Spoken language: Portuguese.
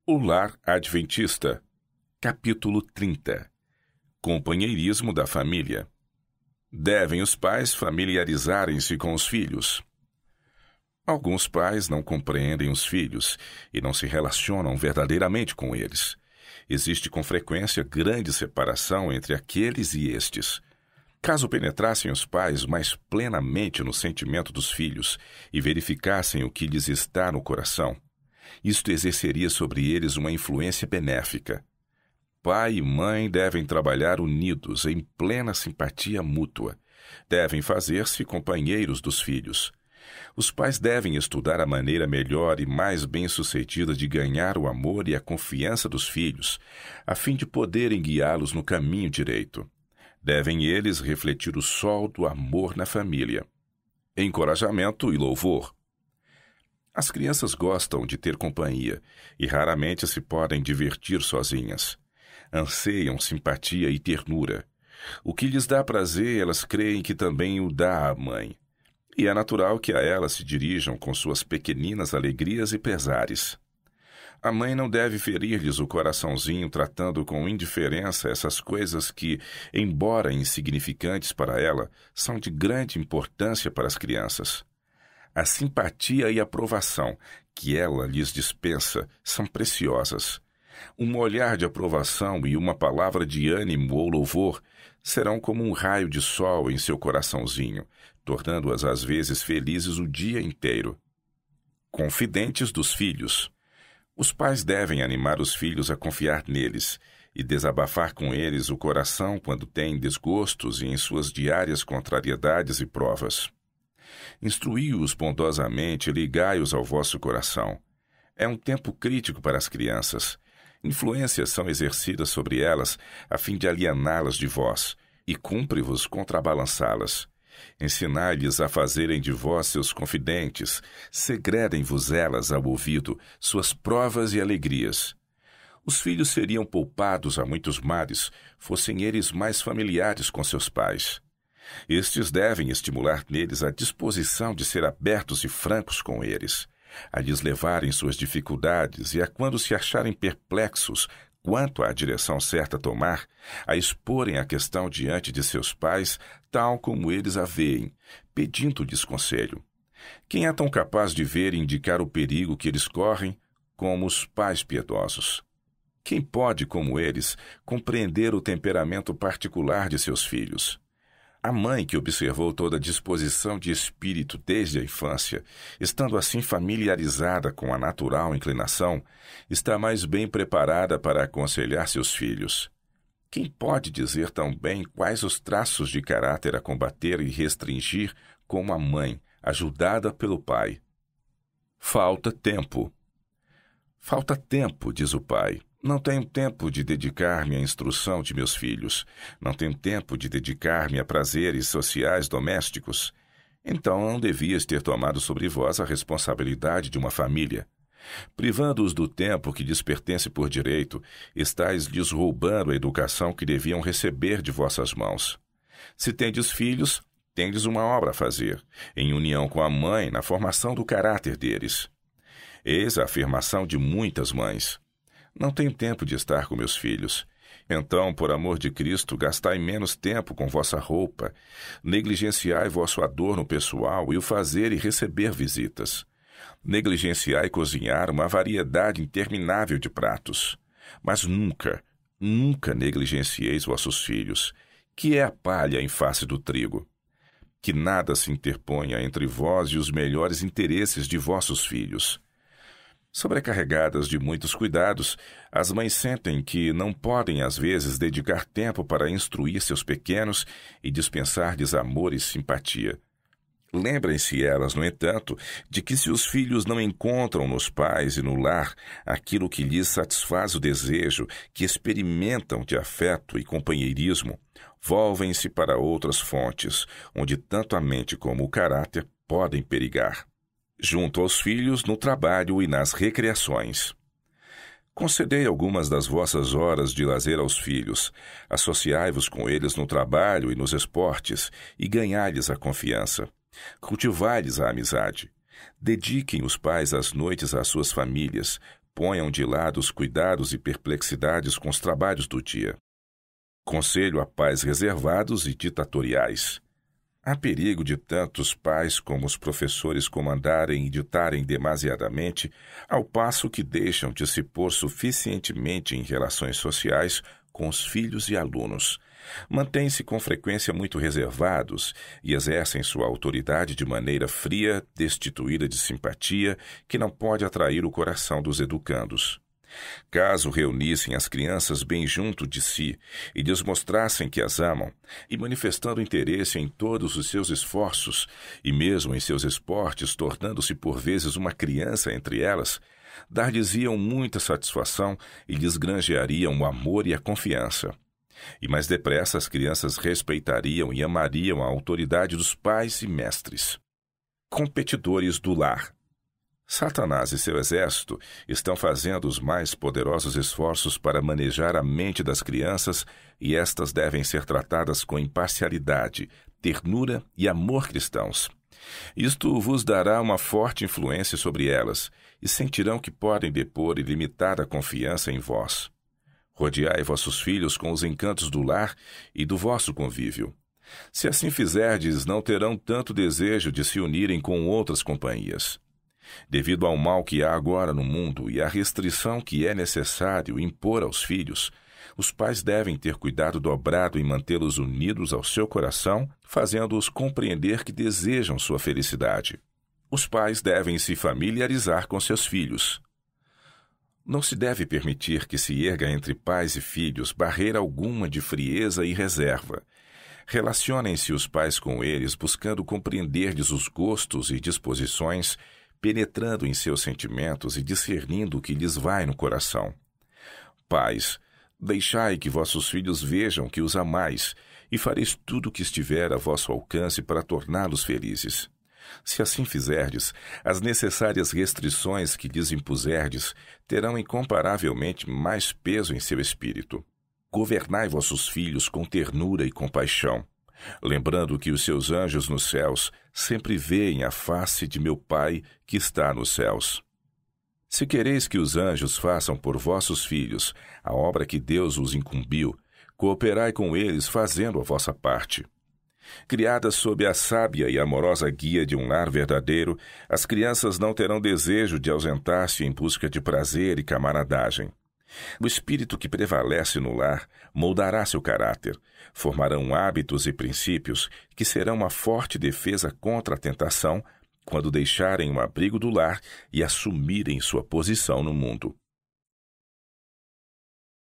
O Lar Adventista, capítulo 30. Companheirismo da família. Devem os pais familiarizarem-se com os filhos. Alguns pais não compreendem os filhos e não se relacionam verdadeiramente com eles. Existe com frequência grande separação entre aqueles e estes. Caso penetrassem os pais mais plenamente no sentimento dos filhos e verificassem o que lhes está no coração, isto exerceria sobre eles uma influência benéfica. Pai e mãe devem trabalhar unidos em plena simpatia mútua. Devem fazer-se companheiros dos filhos. Os pais devem estudar a maneira melhor e mais bem-sucedida de ganhar o amor e a confiança dos filhos, a fim de poderem guiá-los no caminho direito. Devem eles refletir o sol do amor na família. Encorajamento e louvor. As crianças gostam de ter companhia e raramente se podem divertir sozinhas. Anseiam simpatia e ternura. O que lhes dá prazer, elas creem que também o dá à mãe. E é natural que a elas se dirijam com suas pequeninas alegrias e pesares. A mãe não deve ferir-lhes o coraçãozinho tratando com indiferença essas coisas que, embora insignificantes para ela, são de grande importância para as crianças. A simpatia e aprovação que ela lhes dispensa são preciosas. Um olhar de aprovação e uma palavra de ânimo ou louvor serão como um raio de sol em seu coraçãozinho, tornando-as às vezes felizes o dia inteiro. Confidentes dos filhos. Os pais devem animar os filhos a confiar neles e desabafar com eles o coração quando têm desgostos e em suas diárias contrariedades e provas. Instruí-os bondosamente e ligai-os ao vosso coração. É um tempo crítico para as crianças. Influências são exercidas sobre elas a fim de aliená-las de vós, e cumpre-vos contrabalançá-las. Ensinai-lhes a fazerem de vós seus confidentes, segredem-vos elas ao ouvido suas provas e alegrias. Os filhos seriam poupados a muitos males, fossem eles mais familiares com seus pais. Estes devem estimular neles a disposição de ser abertos e francos com eles, a lhes levarem suas dificuldades e a, quando se acharem perplexos quanto à direção certa a tomar, a exporem a questão diante de seus pais, tal como eles a veem, pedindo-lhes conselho. Quem é tão capaz de ver e indicar o perigo que eles correm como os pais piedosos? Quem pode, como eles, compreender o temperamento particular de seus filhos? A mãe que observou toda a disposição de espírito desde a infância, estando assim familiarizada com a natural inclinação, está mais bem preparada para aconselhar seus filhos. Quem pode dizer tão bem quais os traços de caráter a combater e restringir como a mãe, ajudada pelo pai? Falta tempo. Falta tempo, diz o pai. Não tenho tempo de dedicar-me à instrução de meus filhos. Não tenho tempo de dedicar-me a prazeres sociais domésticos. Então não devias ter tomado sobre vós a responsabilidade de uma família. Privando-os do tempo que lhes pertence por direito, estais-lhes roubando a educação que deviam receber de vossas mãos. Se tendes filhos, tendes uma obra a fazer, em união com a mãe na formação do caráter deles. Eis a afirmação de muitas mães. Não tenho tempo de estar com meus filhos. Então, por amor de Cristo, gastai menos tempo com vossa roupa, negligenciai vosso adorno pessoal e o fazer e receber visitas. Negligenciai cozinhar uma variedade interminável de pratos. Mas nunca, nunca negligencieis vossos filhos, que é a palha em face do trigo. Que nada se interponha entre vós e os melhores interesses de vossos filhos. Sobrecarregadas de muitos cuidados, as mães sentem que não podem às vezes dedicar tempo para instruir seus pequenos e dispensar-lhes amor e simpatia. Lembrem-se elas, no entanto, de que se os filhos não encontram nos pais e no lar aquilo que lhes satisfaz o desejo que experimentam de afeto e companheirismo, volvem-se para outras fontes, onde tanto a mente como o caráter podem perigar. Junto aos filhos no trabalho e nas recreações. Concedei algumas das vossas horas de lazer aos filhos, associai-vos com eles no trabalho e nos esportes, e ganhai-lhes a confiança. Cultivai-lhes a amizade. Dediquem os pais as noites às suas famílias, ponham de lado os cuidados e perplexidades com os trabalhos do dia. Conselho a pais reservados e ditatoriais. Há perigo de tantos pais como os professores comandarem e ditarem demasiadamente, ao passo que deixam de se pôr suficientemente em relações sociais com os filhos e alunos. Mantêm-se com frequência muito reservados e exercem sua autoridade de maneira fria, destituída de simpatia, que não pode atrair o coração dos educandos. Caso reunissem as crianças bem junto de si e lhes mostrassem que as amam, e manifestando interesse em todos os seus esforços, e mesmo em seus esportes, tornando-se por vezes uma criança entre elas, dar-lhes-iam muita satisfação e lhes granjeariam o amor e a confiança. E mais depressa as crianças respeitariam e amariam a autoridade dos pais e mestres. Competidores do lar. Satanás e seu exército estão fazendo os mais poderosos esforços para manejar a mente das crianças e estas devem ser tratadas com imparcialidade, ternura e amor cristãos. Isto vos dará uma forte influência sobre elas e sentirão que podem depor ilimitada confiança em vós. Rodeai vossos filhos com os encantos do lar e do vosso convívio. Se assim fizerdes, não terão tanto desejo de se unirem com outras companhias. Devido ao mal que há agora no mundo e à restrição que é necessário impor aos filhos, os pais devem ter cuidado dobrado em mantê-los unidos ao seu coração, fazendo-os compreender que desejam sua felicidade. Os pais devem se familiarizar com seus filhos. Não se deve permitir que se erga entre pais e filhos barreira alguma de frieza e reserva. Relacionem-se os pais com eles, buscando compreender-lhes os gostos e disposições, penetrando em seus sentimentos e discernindo o que lhes vai no coração. Pais, deixai que vossos filhos vejam que os amais, e fareis tudo o que estiver a vosso alcance para torná-los felizes. Se assim fizerdes, as necessárias restrições que lhes impuserdes terão incomparavelmente mais peso em seu espírito. Governai vossos filhos com ternura e compaixão, lembrando que os seus anjos nos céus sempre veem a face de meu Pai que está nos céus. Se quereis que os anjos façam por vossos filhos a obra que Deus os incumbiu, cooperai com eles fazendo a vossa parte. Criadas sob a sábia e amorosa guia de um lar verdadeiro, as crianças não terão desejo de ausentar-se em busca de prazer e camaradagem. O espírito que prevalece no lar moldará seu caráter, formarão hábitos e princípios que serão uma forte defesa contra a tentação quando deixarem o abrigo do lar e assumirem sua posição no mundo.